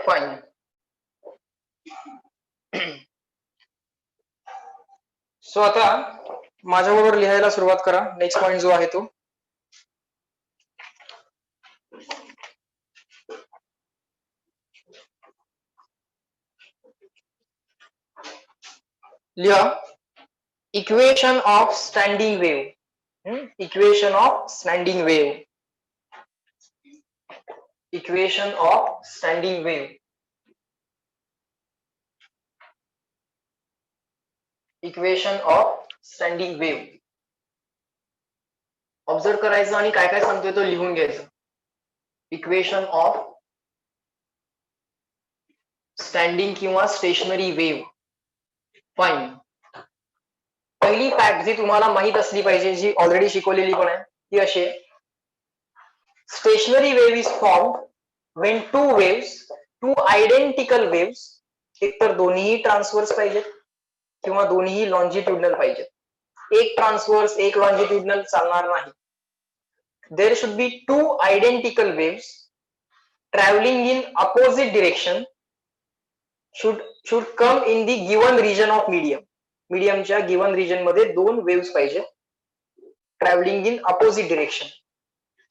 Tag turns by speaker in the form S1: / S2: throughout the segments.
S1: Fine. So आता माझ्याबरोबर लिहायला सुरुवात करा. नेक्स्ट पॉइंट जो आहे तो लिहा. Equation of standing wave. Equation of standing wave. Equation of standing wave. Equation of standing wave. Observe करायचं आणि काय काय सांगतोय तो लिहून घ्यायचं. इक्वेशन ऑफ स्टँडिंग किंवा स्टेशनरी वेव्ह. फाईन. पहिली फॅक्ट जी तुम्हाला माहित असली पाहिजे, जी ऑलरेडी शिकवलेली पण आहे, ती अशी आहे. Stationary wave is formed when two identical waves, एकतर दोन्हीही ट्रान्सव्हर्स पाहिजेत किंवा दोन्हीही लॉन्जिट्युडनल पाहिजेत. एक ट्रान्सव्हर्स एक लॉन्जिट्युडनल चालणार नाही. There should be two identical waves travelling in opposite direction should come in the given region of medium. मीडियमच्या गिवन रिजन मध्ये दोन वेव्स पाहिजे, travelling in opposite direction.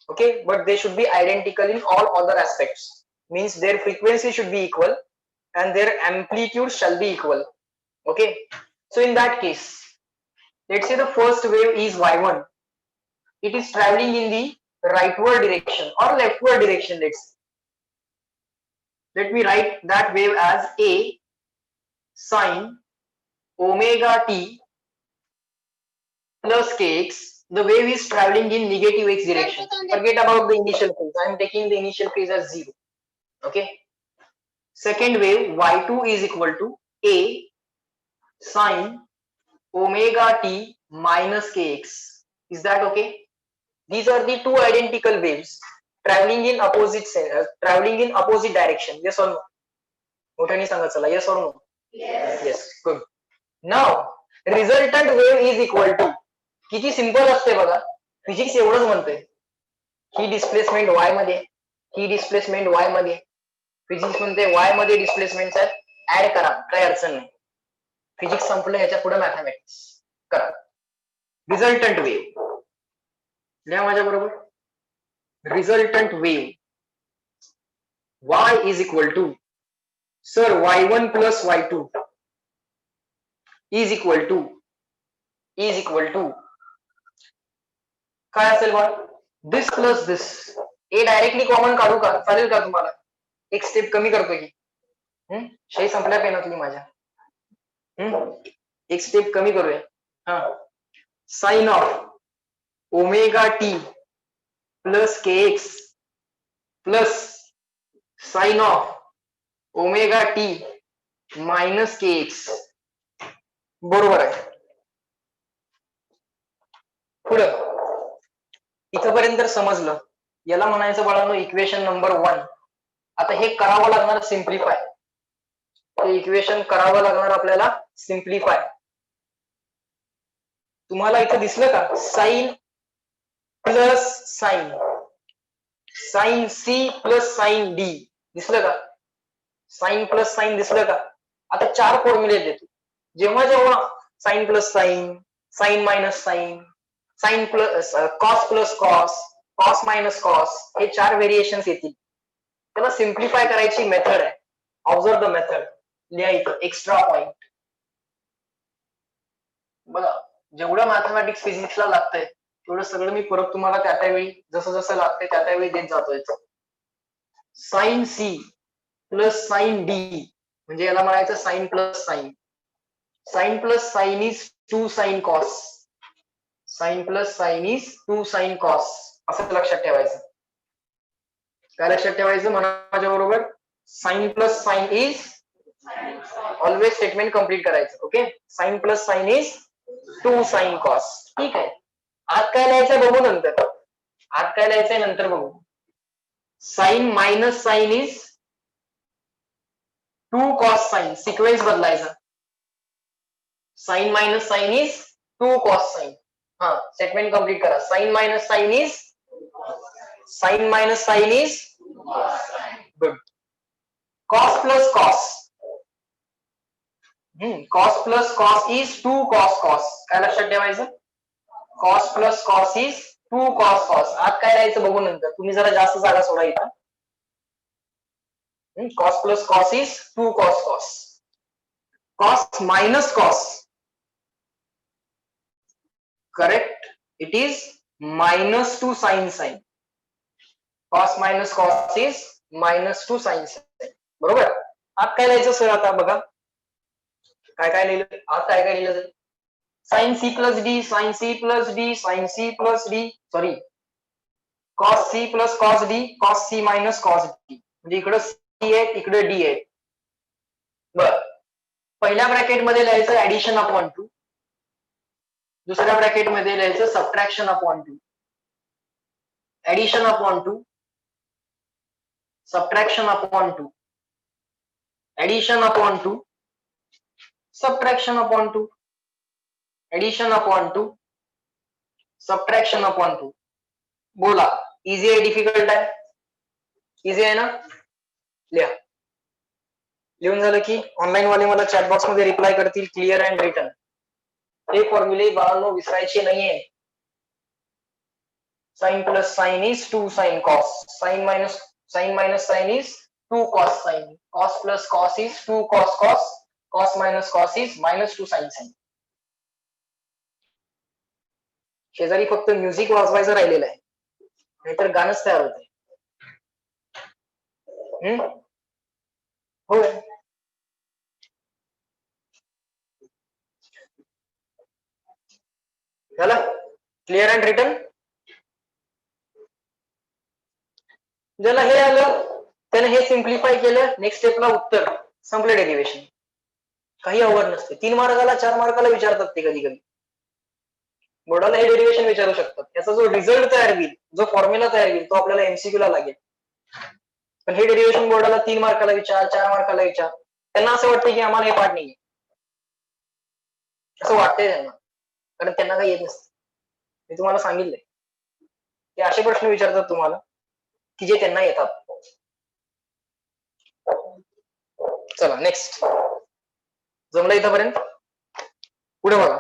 S1: Okay, but they should be identical in all other aspects. Means their frequency should be equal and their amplitude shall be equal. Okay, so in that case, let's say the first wave is y1. It is traveling in the rightward direction or leftward direction. Let me write that wave as a sine omega t plus kx. The wave is traveling in negative x direction. Forget about the initial phase. I am taking the initial phase as 0. Okay. Second wave y2 is equal to a sine omega t minus kx. Is that okay? These are the two identical waves traveling in opposite direction. Yes or no? मोठ्याने सांगा चला. Yes or no? Yes. Yes. Good. Now resultant wave is equal to, किती simple असते बघा. Physics एवढंच म्हणते, ही displacement Y मध्ये, ही displacement Y मध्ये. फिजिक्स म्हणते वाय मध्ये डिस्प्लेसमेंट ऍड करा, काही अडचण नाही. फिजिक्स संपलं, याच्या पुढे मॅथमॅटिक्स करा. रिझल्टंट वेव्ह लिहा माझ्या बरोबर. Resultant wave y is equal to, sir y1 plus y2 is equal to काय असेल बघा, this plus this. A directly common काढू का, चालेल का तुम्हाला? एक स्टेप कमी करतो की शाही संपल्या पेनातली माझ्या. एक स्टेप कमी करूया. हा, sine of omega T plus K x plus sine of omega T minus K x. बरोबर आहे. पुढं इथपर्यंत समजलं. याला म्हणायचं बाळांनो इक्वेशन नंबर 1. आता हे करावं लागणार सिम्प्लिफाय. हे इक्वेशन करावं लागणार आपल्याला सिम्प्लिफाय. तुम्हाला इथं दिसलं का, sine plus sine, sine C plus sine D दिसलं का? साइन प्लस साइन दिसलं का? आता 4 फॉर्म्युले देतो. जेव्हा जेव्हा sine plus sine, sine minus sine, sine plus cos plus cos, cos minus cos, हे 4 व्हेरिएशन्स येतील. त्याला सिम्प्लिफाय करायची मेथड आहे. Observe the method. लिहा इथं एक्स्ट्रा पॉइंट. बघा, जेवढं मॅथमॅटिक्स फिजिक्सला लागतंय तेवढं सगळं मी परत तुम्हाला त्या त्यावेळी जसं जसं लागतंय त्या त्यावेळी देत जातोय. Sine C plus sine D म्हणजे याला म्हणायचं sine plus sine. Sine plus sine is 2 sine cos. Sine plus sine is 2 sine cos. असं लक्षात ठेवायचं. काय लक्षात ठेवायचं म्हणा माझ्या बरोबर? Sine plus sine is, always statement complete करायचं. Okay, sine plus sine is 2 sine cos. ठीक आहे. आत काय लिहायचंय बघू नंतर. आत काय लिहायचंय नंतर बघू. Sine minus sine is 2 cos sine. Sequence बदलायचा. Sine minus sine is 2 cos sine. हा, स्टेटमेंट कंप्लीट करा. Sine minus sine is good. cos plus cos. Cos plus cos is 2 cos cos. काय लक्षात ठेवायचं? cos plus cos is 2 cos cos. आत काय राहायचं बघू नंतर. तुम्ही जरा जास्त जागा सोडा इथं. Cos plus cos is 2 cos cos. Cos minus cos. Correct. It is minus 2 sin sin. Cos minus cos is minus 2 sin sin. बरोबर? आत काय लिहायचं सर आता बघा. काय लिहिलं? आत काय लिहिलं? sin c plus d, sin c plus d, sin c plus d. Sorry. cos c plus cos d, cos c minus cos d. म्हणजे इकडे c आहे, इकडे d आहे. बर. पहिल्या ब्रॅकेट मध्ये लिहायचं ऍडिशन अपॉन 2. दुसऱ्या ब्रॅकेट मध्ये लिहायचं subtraction upon 2. Addition upon 2. Subtraction upon 2. Addition upon 2. Subtraction upon 2. Addition upon 2. Subtraction upon 2. बोला, इझी आहे डिफिकल्ट आहे? इझी आहे ना? लिहा. लिहून झालं की ऑनलाईन वाले मला चॅट बॉक्स मध्ये रिप्लाय करतील क्लिअर अँड रिटन. हे फॉर्म्युले बाळांनो विसरायचे नाहीये. sin plus sin is 2 sin cos. Sin minus sin is 2 cos sin. Cos plus cos is 2 cos cos. Cos minus cos is minus 2 sin sin. शेजारी फक्त music वाजवायचं राहिलेलं आहे, नाहीतर गाणंच तयार होतंय. होय. झालं क्लिअर अँड रिटन? ज्याला हे आलं त्याने हे सिम्प्लिफाय केलं, नेक्स्ट स्टेपला उत्तर संपलं डेरिव्हेशन. काही अवघड नसते. 3 मार्काला 4 मार्काला विचारतात ते कधी कधी. बोर्डाला हे डेरिव्हेशन विचारू शकतात. याचा जो रिझल्ट तयार होईल, जो फॉर्म्युला तयार होईल, तो आपल्याला एमसीक्यू ला लागेल. पण हे डेरिव्हेशन बोर्डाला 3 मार्काला विचार, 4 मार्काला विचार. त्यांना असं वाटतं की आम्हाला हे पाठ नाहीये, असं वाटतंय त्यांना, कारण त्यांना काही येत नसतं. मी तुम्हाला सांगितलंय ते असे प्रश्न विचारतात तुम्हाला की जे त्यांना येतात. चला नेक्स्ट. जमलं इथपर्यंत? पुढे बघा.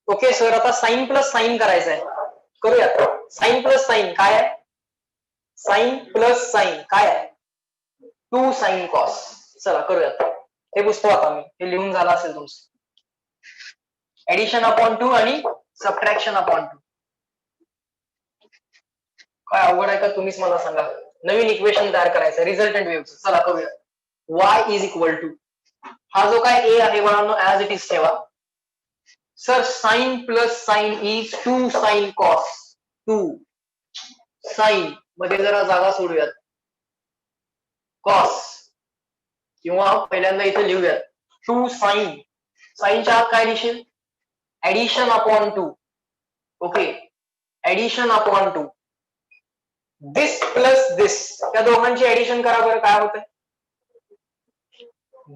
S1: ओके सर, आता साइन प्लस साइन करायचं आहे. करूयात. साइन प्लस साइन काय आहे? साइन प्लस साइन काय आहे? 2 साइन कॉस. चला करूयात. हे पुसतो आता मी. हे लिहून झालं असेल तुमचं. ऍडिशन अपॉन 2 आणि सबट्रॅक्शन अपॉन 2. काय अवघड आहे का तुम्हीच मला सांगा. नवीन इक्वेशन तयार करायचं रिझल्टंट वेव्हचं. चला करूया. y इज इक्वल टू, हा जो काय a आहे बाळांनो ऍज इट इज ठेवा. Sir sine plus sine is 2 sine cos. 2 sine मध्ये जरा जागा सोडूयात. कॉस किंवा पहिल्यांदा इथे लिहूयात 2 साइन. साइनच्या आत काय लिहिशील? Addition upon 2. Okay, addition upon 2. This plus this, त्या दोघांची ऍडिशन करा बरं, काय होतंय?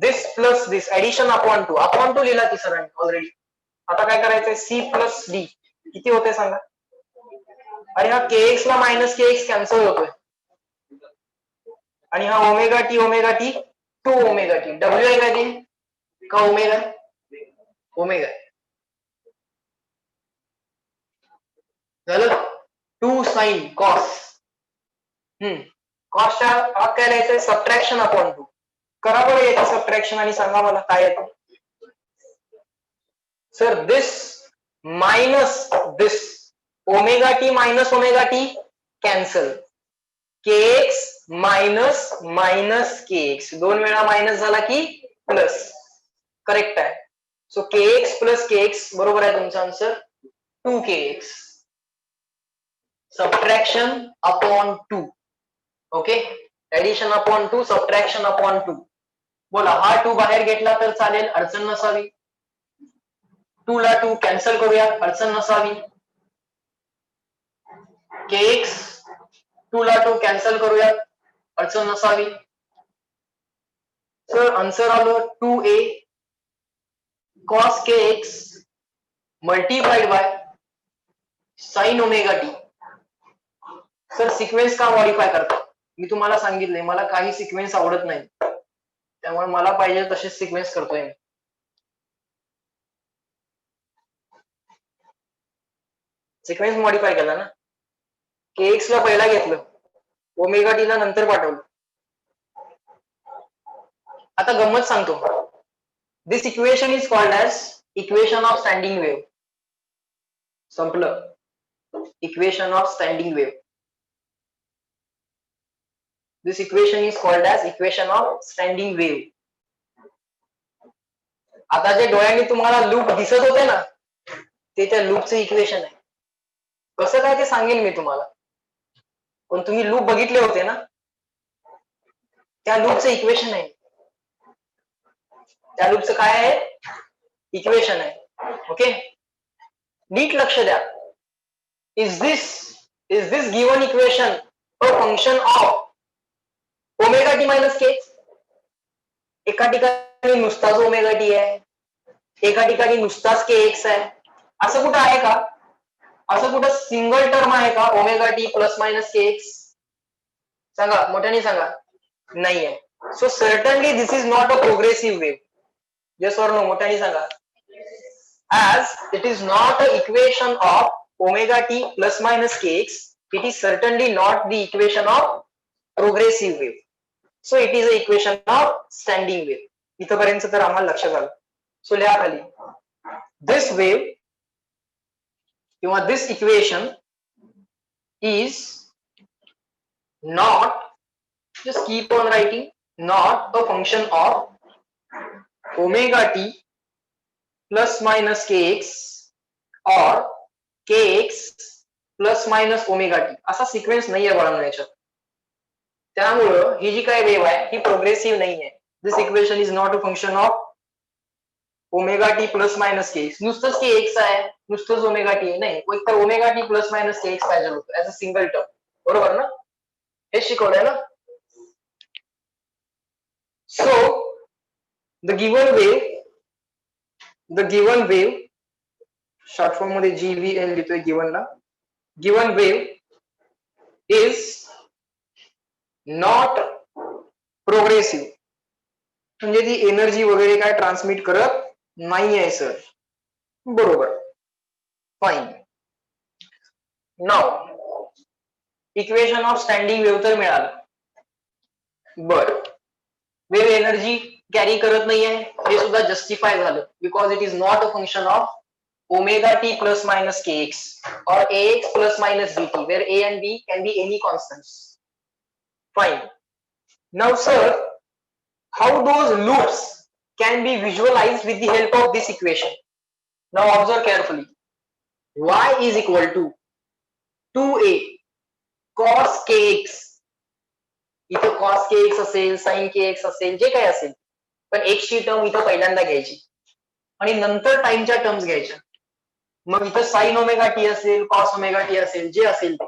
S1: This plus this, addition upon 2. Upon 2 लिहिला की सरांनी ऑलरेडी. आता काय करायचंय? सी प्लस डी किती होते सांगा? अरे हा केएक्स ला मायनस केएक्स कॅन्सल होतोय, आणि हा omega T 2 omega T. W आहे काय ते का ओमेगा? ओमेगा. झालं. 2 साइन कॉस. कॉसच्या आत काय लिहायचंय? Subtraction upon 2. करा बरं याची सबट्रॅक्शन आणि सांगा मला काय येतं. Sir this minus this, omega T cancel. KX minus minus KX, 2 वेळा मायनस झाला की प्लस. करेक्ट आहे. सो केएक्स प्लस केएक्स बरोबर आहे तुमचा answer 2 KX. Subtraction upon 2. Okay, addition upon 2, subtraction upon 2. बोला, हा 2 बाहेर घेतला तर चालेल, अडचण नसावी. 2 ला 2 कॅन्सल करूया, अडचण नसावी. केएक्स 2 ला 2 कॅन्सल करूया, अडचण नसावी. सर आन्सर आलं 2a cos kx multiplied by sin omega T. Sir sequence का मॉडिफाय करता? मी तुम्हाला सांगितले मला काही सिक्वेन्स आवडत नाही, त्यामुळे मला पाहिजे तसे सिक्वेन्स करतोय मी. सिक्वेन्स मॉडिफाय केला ना, kx ला पहिला घेतलं, ओमेगा टी ला नंतर पाठवलं. आता गंमत सांगतो, this equation is called as equation of standing wave. संपलं. Equation of standing wave. This equation is called as equation of standing wave. आता जे डोळ्यांनी तुम्हाला लूप दिसत होते ना, ते त्या लूपचं इक्वेशन आहे. कसं काय ते सांगेन मी तुम्हाला, पण तुम्ही लूप बघितले होते ना, त्या लूपचं इक्वेशन आहे. त्या लूपचं काय आहे? इक्वेशन आहे. ओके, नीट लक्ष द्या. Is this given equation a function of omega T minus के? एका ठिकाणी नुसताच ओमेगा टी आहे, एका ठिकाणी नुसताच के एक्स आहे. असं कुठं आहे का? असं कुठं सिंगल टर्म आहे का ओमेगा टी प्लस मायनस के एक्स? सांगा, मोठ्याने सांगा. नाही आहे. So certainly this is not a progressive wave. Yes or no? मोठ्याने सांगा. As it is not an equation of omega t plus minus kx, it is certainly not the equation of progressive wave. So it is an equation of standing wave. इथपर्यंत तर आम्हाला लक्षात आलं. So लिहा खाली, this wave किंवा this equation is not, just keep on writing, not a function of omega t plus minus kx or kx plus minus omega t. असा sequence नाही आहे बाळांनो याच्यात. त्यामुळं ही जी काय वेव्ह आहे ही प्रोग्रेसिव्ह नाही आहे. This equation is not a function of omega T plus minus K X. नुसतंच के एक्स आहे, नुसतंच ओमेगा टी आहे, नाही. तर ओमेगा टी प्लस मायनस के एक्स पाहिजे होतं ऍज अ सिंगल टर्म. बरोबर ना? हे शिकवलंय ना? So the given wave short form मध्ये GVL लिहितोय गिवन ला. Given wave is not progressive, म्हणजे ती एनर्जी वगैरे काय ट्रान्समिट करत नाही आहे सर. बरोबर, fine. Now equation of standing wave तर मिळालं. बर, वेव्ह एनर्जी कॅरी करत नाहीये हे सुद्धा जस्टिफाय झालं, because it is not a function of omega t plus minus kx or ax plus minus bt, where a and b can be any constants. Fine. Now sir, how those loops can be visualized with the help of this equation? Now observe carefully. Y is equal to 2a cos kx. इथे cos kx असेल, sin kx असेल, जे काही असेल, पण x ची term इथं पहिल्यांदा घ्यायची आणि नंतर टाइमच्या टर्म्स घ्यायच्या. मग इथं साइन ओमेगा टी असेल, कॉस ओमेगा टी असेल, जे असेल ते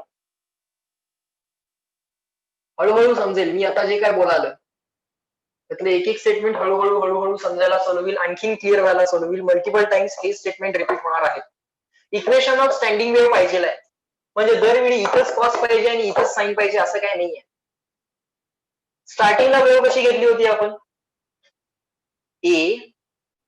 S1: हळूहळू समजेल. मी आता जे काय बोलालं त्यातले एक एक स्टेटमेंट हळूहळू समजायला चालू होईल, आणखीन क्लिअर व्हायला चालू होईल. मल्टिपल टाइम्स हे स्टेटमेंट रिपीट होणार आहे. इक्वेशन ऑफ स्टँडिंग वेव्ह पाहिजे आहे, म्हणजे दरवेळी इथंच कॉस पाहिजे आणि इथंच साइन पाहिजे असं काय नाहीये. स्टार्टिंगला वेव्ह कशी घेतली होती आपण? A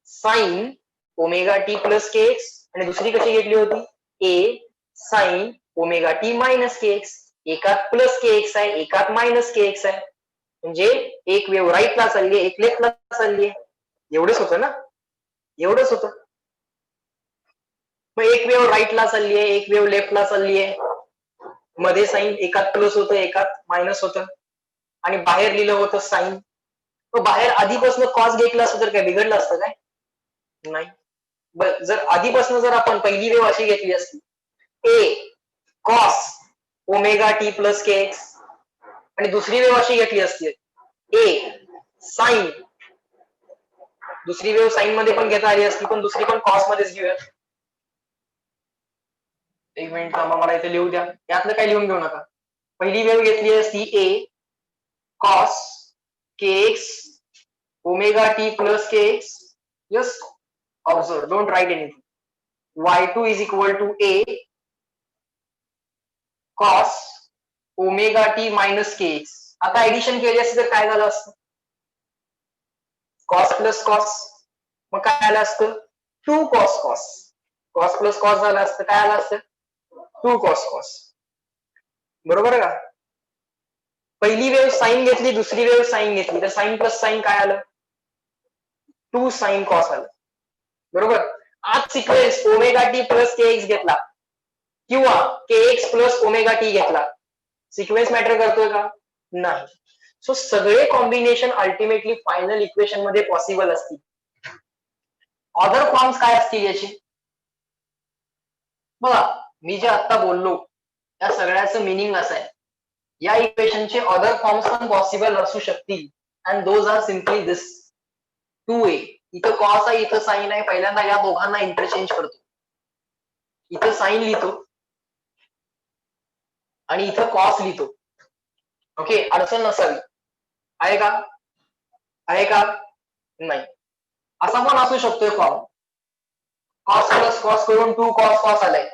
S1: sine omega T plus K X, आणि दुसरी कशी घेतली होती? A sine omega T minus K X. एकात प्लस के एक्स आहे, एकात मायनस के एक्स आहे, म्हणजे एक वेव्ह राईटला चालली आहे, एक लेफ्टला चालली आहे. एवढंच होतं ना? एवढंच होतं. मग एक वेव्ह राईटला चालली आहे, एक वेव्ह लेफ्टला चालली आहे, मध्ये साइन एकात प्लस होतं, एकात मायनस होतं, आणि बाहेर लिहिलं होतं साइन. मग बाहेर आधीपासून कॉस घेतला असतं तर काय बिघडलं असतं काय? नाही. जर आधीपासून जर आपण पहिली वेव्ह अशी घेतली असती, A cos omega T plus K X, आणि दुसरी वेव्ह अशी घेतली असती, ए साइन, दुसरी वेव्ह साइन मध्ये पण घेता आली असती, पण दुसरी पण कॉस मध्येच घेऊया. एक मिनिट थांबा, मला इथे लिहू द्या. यातलं काय लिहून घेऊ नका. पहिली वेव्ह घेतली असती A cos K X omega T plus K X. Just observe, don't write anything. y2 is equal to a cos omega T minus K x. आता ऍडिशन केली असती तर काय झालं असतं? Cos plus cos. मग काय आलं असतं? 2 cos cos. Cos plus cos झालं असतं, काय आलं असतं? 2 कॉस कॉस. बरोबर का? पहिली वेव्ह साईन घेतली, दुसरी वेव्ह साईन घेतली, तर साईन प्लस साईन काय आलं? 2 साईन कॉस आलं. बरोबर. आज सिक्वेन्स ओमेगा टी प्लस के एक्स घेतला किंवा के एक्स प्लस ओमेगा टी घेतला, सिक्वेन्स मॅटर करतोय का? नाही. सो सगळे कॉम्बिनेशन अल्टिमेटली फायनल इक्वेशन मध्ये पॉसिबल असतील. अदर फॉर्म्स काय असतील याचे? बघा, मी जे आता बोललो त्या सगळ्याचं मिनिंग असं आहे, या इक्वेशनचे अदर फॉर्म्स पण पॉसिबल असू शकतील and those are simply this 2a. इथं कॉस आहे, इथं साईन आहे, पहिल्यांदा या दोघांना इंटरचेंज करतो. इथं साईन लिहितो आणि इथं कॉस लिहितो. ओके, अडचण नसावी. आहे का? आहे का? नाही. असा पण असू शकतोय फॉर्म, कॉस प्लस कॉस करून 2 कॉस कॉस आलाय.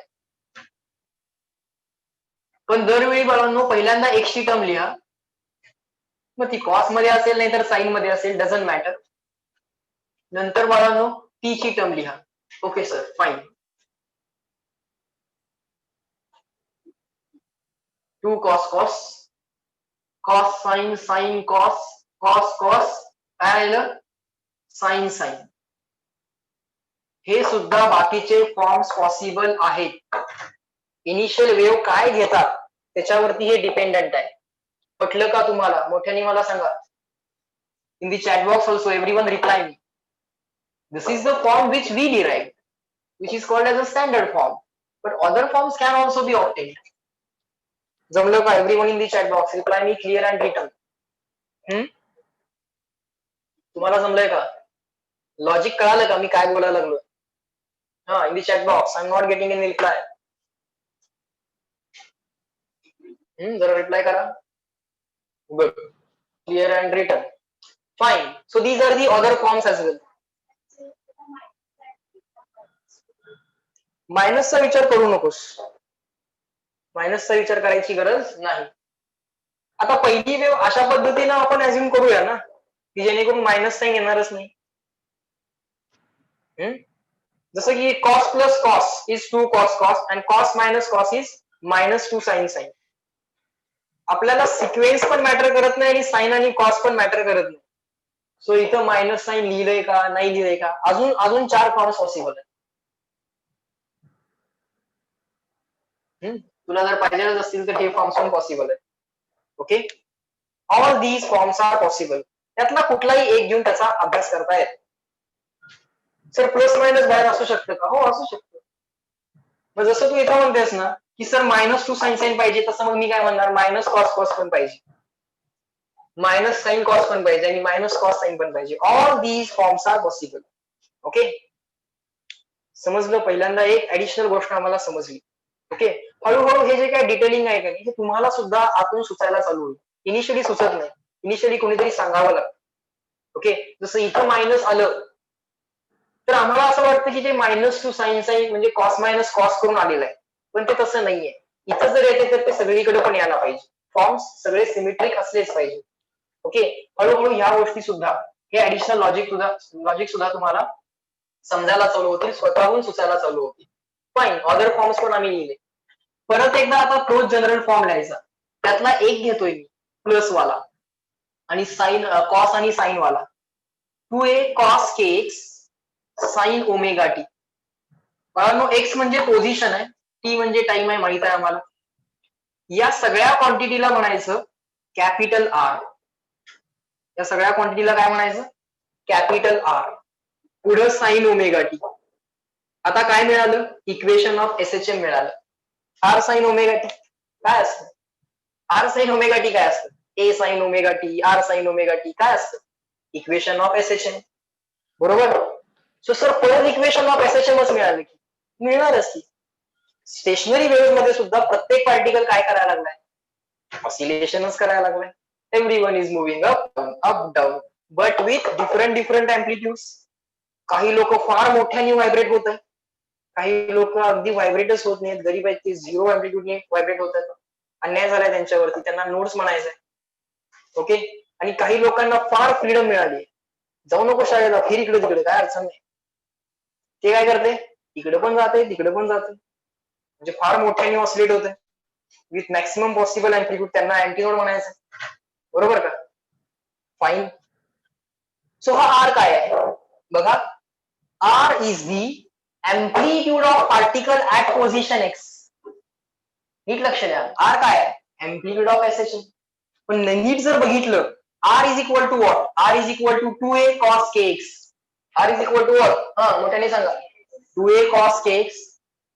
S1: पण दरवेळी बाळांनो पहिल्यांदा एक्सची टर्म लिहा, मग ती कॉस मध्ये असेल नाही तर साईन मध्ये असेल, डझंट मॅटर. नंतर बाळांनो टी ची टर्म लिहा. Okay sir, fine. 2 cos cos, cos sine, sine cos, cos cos, काय आलं? Sine sine. हे सुद्धा बाकीचे फॉर्म्स पॉसिबल आहेत. इनिशियल वेव्ह काय घेतात त्याच्यावरती हे डिपेंडंट आहे. पटलं का तुम्हाला? मोठ्याने मला सांगा. In the chat box also everyone reply me. This is the form which we derived, which is called as a standard form. But other forms can also be obtained. जमलं का? Everyone in the chat box reply me clear and written. तुम्हाला जमलंय का? Logic कळालं का मी काय बोलायला लागलो? हा, in the chat box. I'm not getting any reply. जरा रिप्लाय करा. Good. Clear and written. Fine. So these are the other forms as well. मायनसचा विचार करू नकोस. मायनसचा विचार करायची गरज नाही. आता पहिली वेव्ह अशा पद्धतीनं आपण अज्युम करूया ना की जेणेकरून मायनस साईन येणारच नाही. जसं की cos plus cos is 2 cos cos and cos minus cos is minus 2 sine sine. आपल्याला सिक्वेन्स पण मॅटर करत नाही आणि साईन आणि कॉस पण मॅटर करत नाही. सो इथं मायनस साईन लिहिलंय का नाही लिहिलंय का, अजून 4 फॉर्म्स पॉसिबल आहेत. तुला जर पाहिजेच असतील तर हे फॉर्म्स पण पॉसिबल आहे. Okay, all these forms are possible. त्यातला कुठलाही एक घेऊन त्याचा अभ्यास करता येतो. सर प्लस मायनस बाहेर असू शकतं का? हो, असू शकतं. मग जसं तू इथं म्हणतेस ना की सर मायनस 2 साईन साईन पाहिजे, तसं मग मी काय म्हणणार, मायनस कॉस कॉस पण पाहिजे, मायनस साईन कॉस पण पाहिजे आणि मायनस कॉस साईन पण पाहिजे. All these forms are possible. Okay, समजलं? पहिल्यांदा एक ऍडिशनल गोष्ट आम्हाला समजली. ओके, हळूहळू हे जे काय डिटेलिंग आहे का हे तुम्हाला सुद्धा आतून सुचायला चालू होईल. इनिशियली सुचत नाही, इनिशियली कोणीतरी सांगावं लागतं. ओके, जसं इथं मायनस आलं तर आम्हाला असं वाटतं की ते मायनस 2 साईन साईन म्हणजे कॉस मायनस कॉस करून आलेलं आहे, पण ते तसं नाहीये. इथं जर येते तर ते सगळीकडे पण यायला पाहिजे. फॉर्म्स सगळे सिमेट्रिक असलेच पाहिजे. ओके, हळूहळू ह्या गोष्टी सुद्धा, हे ऍडिशनल लॉजिक सुद्धा तुम्हाला समजायला चालू होतील, स्वतःहून सुचायला चालू होतील. फाईन, अदर फॉर्म्स पण आम्ही लिहिले. परत एकदा आता तोच जनरल फॉर्म लिहायचा. त्यातला एक घेतोय मी प्लस वाला आणि साईन कॉस आणि साईन वाला. 2a cos K x sine omega T. बाळांनो, एक्स म्हणजे पोझिशन आहे, टी म्हणजे टाइम आहे, माहित आहे आम्हाला. या सगळ्या क्वांटिटीला म्हणायचं कॅपिटल आर. या सगळ्या क्वांटिटीला काय म्हणायचं? Capital R. पुढं साईन ओमेगा टी. आता काय मिळालं? इक्वेशन ऑफ एसएचएम मिळालं. आर साईन ओमेगा टी काय असतं? आर साईन ओमेगा टी काय असतं? A sine omega T, R sine omega T काय असतं? Equation of SHM. बरोबर. सो सर परत इक्वेशन ऑफ एसएचएमच मिळालं की? मिळणारच की. स्टेशनरी वेव्ह मध्ये सुद्धा प्रत्येक पार्टिकल काय करायला लागलाय? ऑसिलेशनच करायला लागलाय. Everyone is moving up down but with different amplitudes. काही लोक फार मोठ्याने व्हायब्रेट होत आहेत, काही लोक अगदी व्हायब्रेटच होत नाहीत, गरीब आहेत ते 0 अँप्लिट्यूडने व्हायब्रेट होत आहेत. अन्याय झालाय त्यांच्यावरती, त्यांना नोट्स म्हणायचंय. ओके. आणि काही लोकांना फार फ्रीडम मिळाली, जाऊ नको शाळेला, फिर इकडे तिकडे, काय अडचण नाही. ते काय करते, इकडे पण जाते तिकडे पण जाते, म्हणजे फार मोठ्याने ऑसिलेट होते विथ मॅक्सिमम पॉसिबल अँप्लिट्यूड, त्यांना अँटीनोड म्हणायचं. बरोबर का? फाईन. सो हा आर काय आहे बघा, R is the amplitude of particle at position X. नीट लक्ष द्या, आर काय आहे, अँप्लिट्यूड ऑफ एसएच. पण नीट जर बघितलं, r is equal to what, r is equal to 2a cos kx. R is equal to what, हा मोठ्याने सांगा, 2a cos kx.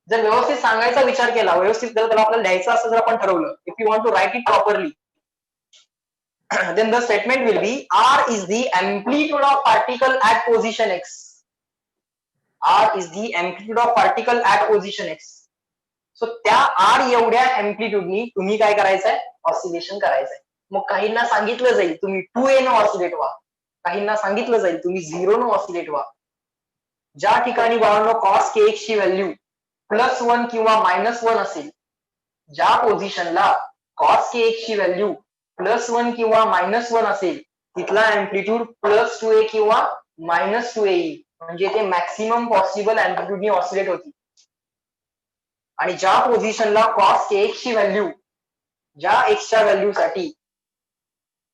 S1: जर व्यवस्थित सांगायचा विचार केला, व्यवस्थित जर त्याला आपल्याला द्यायचं असं जर आपण ठरवलं, if you want to write it properly, then the statement will be r is the amplitude of particle at position x. r is the amplitude of particle at position x. So त्या r एवढ्या अँप्लिट्यूडनी तुम्ही काय करायचंय, oscillation करायचंय. मग काहींना सांगितलं जाईल तुम्ही 2a न ऑसिलेट व्हा, काहींना सांगितलं जाईल तुम्ही 0 न ऑसिलेट व्हा. ज्या ठिकाणी बाळांनो cos kx ची व्हॅल्यू +1 किंवा -1 असेल, ज्या पोझिशनला cos kx ची व्हॅल्यू +1 किंवा -1 असेल, तिथला अँप्लिट्यूड +2a किंवा -2a येईल, म्हणजे ते मॅक्सिमम पॉसिबल अँप्लिट्यूडनी ऑसिलेट होती. आणि ज्या पोझिशनला cos kx ची व्हॅल्यू, ज्या x च्या व्हॅल्यूसाठी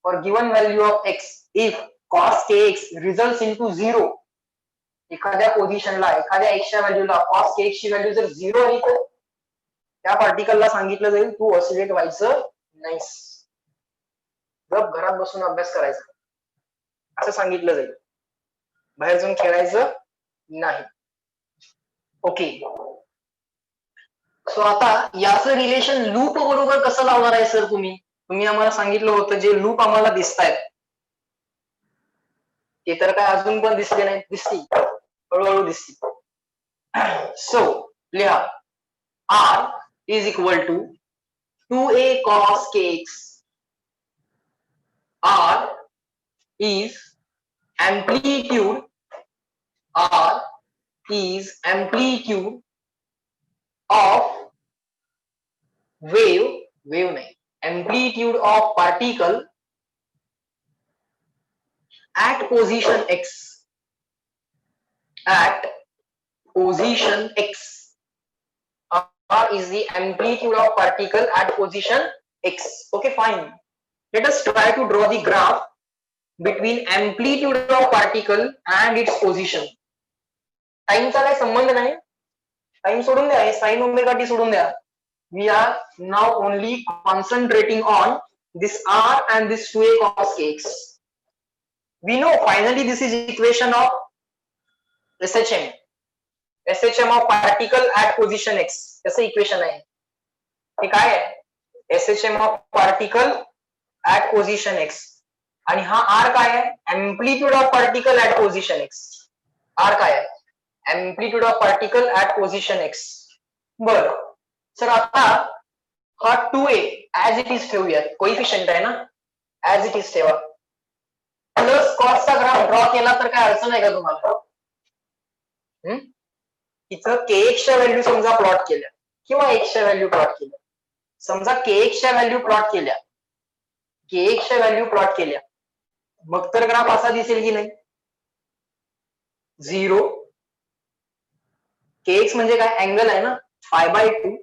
S1: for given value of x, if cos kx results into 0, एखाद्या पोझिशनला, एखाद्या x च्या व्हॅल्यूला cos kx ची व्हॅल्यू जर 0 आली, तर त्या पार्टिकलला सांगितलं जाईल तू ऑसिलेट व्हायचं नाहीस, गप घरात बसून अभ्यास करायचा, असं सांगितलं जाईल, बाहेर जाऊन खेळायचं नाही. ओके. सो आता याचं रिलेशन लूप बरोबर कसं लावणार आहे सर तुम्ही आम्हाला सांगितलं होतं, जे लूप आम्हाला दिसत आहेत ते तर काय अजून पण दिसले नाही, दिसतील, हळूहळू दिसतील. सो लिहा, r is equal to 2a cos kx. r is amplitude, r is amplitude of wave नहीं, amplitude of particle at position x, at position x. r is the amplitude of particle at position x. Okay, fine. Let us try to draw the graph between amplitude of particle and its position. टाइमचा काही संबंध नाही, time सोडून द्या, sign omega T सोडून द्या. We are now only concentrating on this r and this 2a cos kx. We know finally this is equation of SHM. SHM of particle at position x. कसं equation आहे हे काय आहे, SHM of particle at position x. आणि हा r काय आहे, amplitude of particle at position x. r काय आहे, amplitude of particle at position x. बरं सर, आता हा 2a ऍज इट इज ठेवूयात, कोइफिशियंट आहे ना, ऍज इट इज ठेवा. प्लस कॉसचा ग्राफ ड्रॉ केला तर काय अडचण आहे का तुम्हाला? इथं kx च्या व्हॅल्यू समजा प्लॉट केल्या किंवा x च्या व्हॅल्यू प्लॉट केल्या, समजा kx च्या व्हॅल्यू प्लॉट केल्या, kx च्या व्हॅल्यू प्लॉट केल्या, मग तर ग्राफ असा दिसेल की नाही, 0 kx म्हणजे काय, अँगल आहे ना, π/2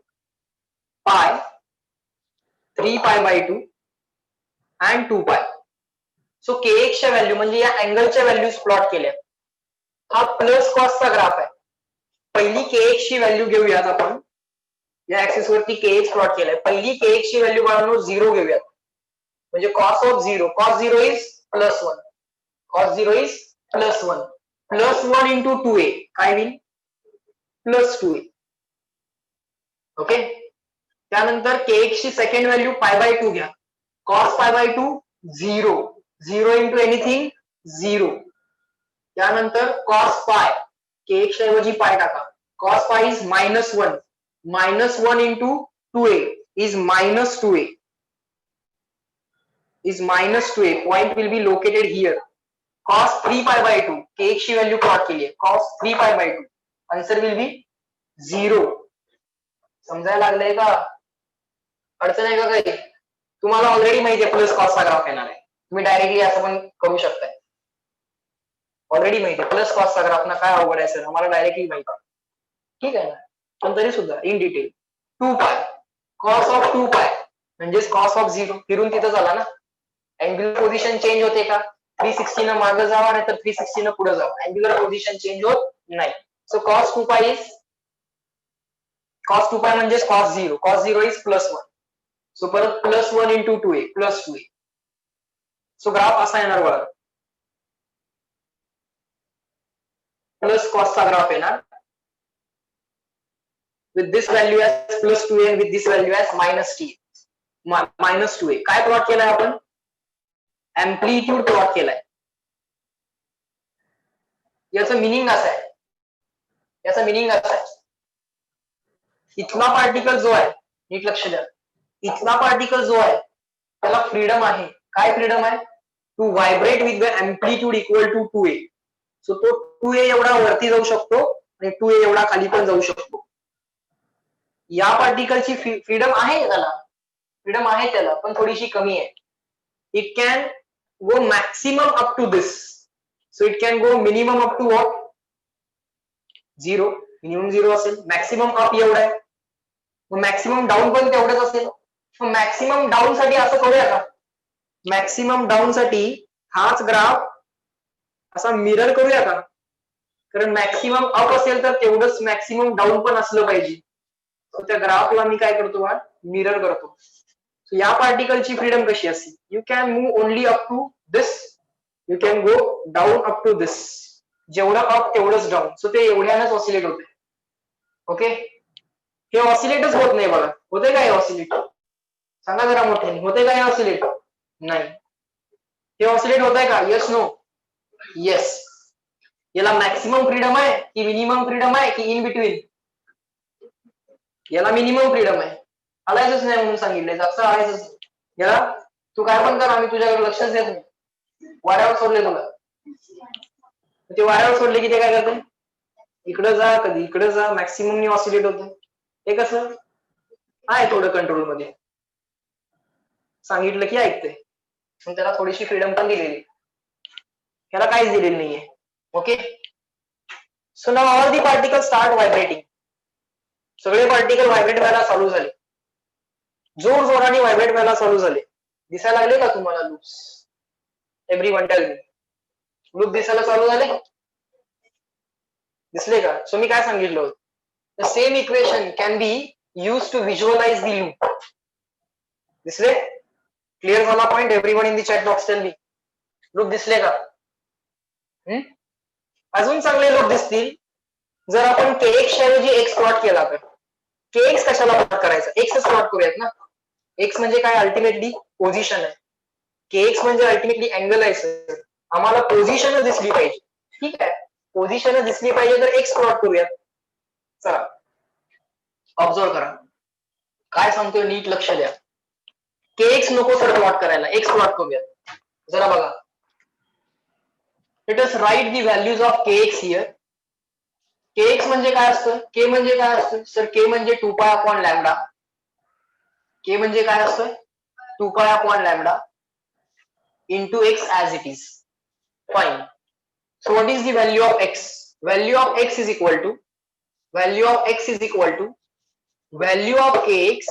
S1: पाय 3π/2 and 2π. सो kx च्या व्हॅल्यू म्हणजे या अँगलच्या व्हॅल्यूज प्लॉट केल्या. हा प्लस कॉसचा ग्राफ आहे. पहिली kx ची व्हॅल्यू घेऊयात आपण, या ऍक्सिस वरती kx प्लॉट केलाय, पहिली kx ची व्हॅल्यू बाळांनो 0 घेऊयात, म्हणजे cos of 0, cos 0 is +1, cos 0 is +1, +1 into 2a काय होईल, +2a. ओके. त्यानंतर kx ची सेकंड व्हॅल्यू π/2 घ्या, cos π/2 0, 0 into एनिथिंग 0. त्यानंतर cos π, kx ऐवजी पाय टाका, cos π is -1, -1 into 2a is -2a, is -2a. Point will be located here. Cos 3π/2, kx ची व्हॅल्यू प्लॉट केली आहे, cos 3π/2, आन्सर विल बी 0. समजायला लागलंय का? अडचण आहे का काही? तुम्हाला ऑलरेडी माहिती आहे प्लस कॉसचा ग्राफ येणार आहे, तुम्ही डायरेक्टली असं पण करू शकताय. ऑलरेडी माहिती आहे प्लस कॉसचा ग्राफ ना काय अवघड आहे सर, आम्हाला डायरेक्टली माहिती आहे. ठीक आहे ना, पण तरी सुद्धा इन डिटेल 2 पाय कॉस ऑफ 2 पाय म्हणजेच कॉस ऑफ 0 फिरून तिथं झाला ना. अँग्युलर पोझिशन चेंज होते का? 360 न मागे जावा नाही तर 360 न पुढे जावा, अँग्युलर पोझिशन चेंज होत नाही. सो कॉस 2 पाय इज cos 2 पाय म्हणजे cos 0, cos 0 इज +1. सो परत +1 into 2a +2a. So graph असा येणार बघा, प्लस कॉसचा ग्राफ येणार with this value as +2a and with this value as -2a. काय प्लॉट केलाय आपण? एम्प्लिट्यूड प्लॉट केलाय. याचं मिनिंग असं आहे, इथला पार्टिकल जो आहे, नीट लक्ष द्या, इथला पार्टिकल जो आहे त्याला फ्रीडम आहे. काय फ्रीडम आहे? To vibrate with the amplitude equal to 2a. So तो 2a एवढा वरती जाऊ शकतो आणि 2a एवढा खाली पण जाऊ शकतो. या पार्टिकलची फ्रीडम आहे त्याला, पण थोडीशी कमी आहे. It can go maximum up to this, so it can go minimum up to what? 0. Minimum 0 असेल, मॅक्सिमम अप एवढा आहे, मग मॅक्सिमम डाऊन पण तेवढंच असेल. मॅक्सिमम डाऊन साठी असं करूया का? मॅक्सिमम डाऊन साठी हाच ग्राफ असा मिरर करूया का? कारण मॅक्सिमम अप असेल तर तेवढंच मॅक्सिमम डाऊन पण असलं पाहिजे. त्या ग्राफला मी काय करतो, मिरर करतो. या पार्टिकलची फ्रीडम कशी असेल? You can move only up to this, you can go down up to this. जेवढं अप तेवढंच डाऊन, सो ते एवढ्यानंच ऑसिलेट होते. ओके, हे ऑसिलेटच होत नाही बघा. होते काय ऑसिलेट? सांगा जरा मोठ्याने, होते काय ऑसिलेट? नाही. हे ऑसिलेट होत आहे का? Yes no? येस. याला मॅक्सिमम फ्रीडम आहे की मिनिमम फ्रीडम आहे की इन बिटवीन? याला मिनिमम फ्रीडम आहे. हलायचंच नाही म्हणून सांगितलंय, जास्त हलायचंच. याला तू काय पण कर, आम्ही तुझ्याकडे लक्षच देत नाही. वाऱ्यावर सोडले तुला, ते वाऱ्यावर सोडले की ते काय करते? इकडे जा, कधी इकडे जा, मॅक्सिमम ऑसिलेट होते. हे कसं आहे? थोडं कंट्रोल मध्ये सांगितलं की ऐकते, पण त्याला थोडीशी फ्रीडम पण दिलेली, त्याला काहीच दिलेली नाहीये. Okay, so now all the particle start vibrating. सगळे पार्टिकल व्हायब्रेट व्हायला चालू झाले, जोर जोराने व्हायब्रेट व्हायला चालू झाले. दिसायला लागले का तुम्हाला loops? Everyone tail me, loop दिसायला चालू झाले? दिसले का? सो मी काय सांगितलं होतं, the same equation can be use to visualise the loop. दिसले? क्लिअर झाला point? Everyone in the chat box tell me, loop दिसले का? अजून चांगले लूप दिसतील जर आपण kx ऐवजी x प्लॉट केला तर. kx कशाला प्लॉट करायचा? x प्लॉट करूयात ना. x म्हणजे काय? अल्टिमेटली पोझिशन आहे. kx म्हणजे अल्टिमेटली अँगल आहे सर. आम्हाला पोझिशन दिसली पाहिजे. ठीक आहे, पोझिशन दिसली पाहिजे तर x प्लॉट करूयात. चला ऑब्झर्व करा काय सांगतोय, नीट लक्ष द्या. kx नको सर प्लॉट करायला, x प्लॉट करूयात. जरा बघा, let us right the values of kx here. kx म्हणजे काय असतं? k म्हणजे काय असतं सर? k म्हणजे 2 पाय अपॉन लॅम्बडा. k म्हणजे काय असतं? 2 pi upon lambda into x as it is. Fine. So what is the value of x? Value of x is equal to value of kx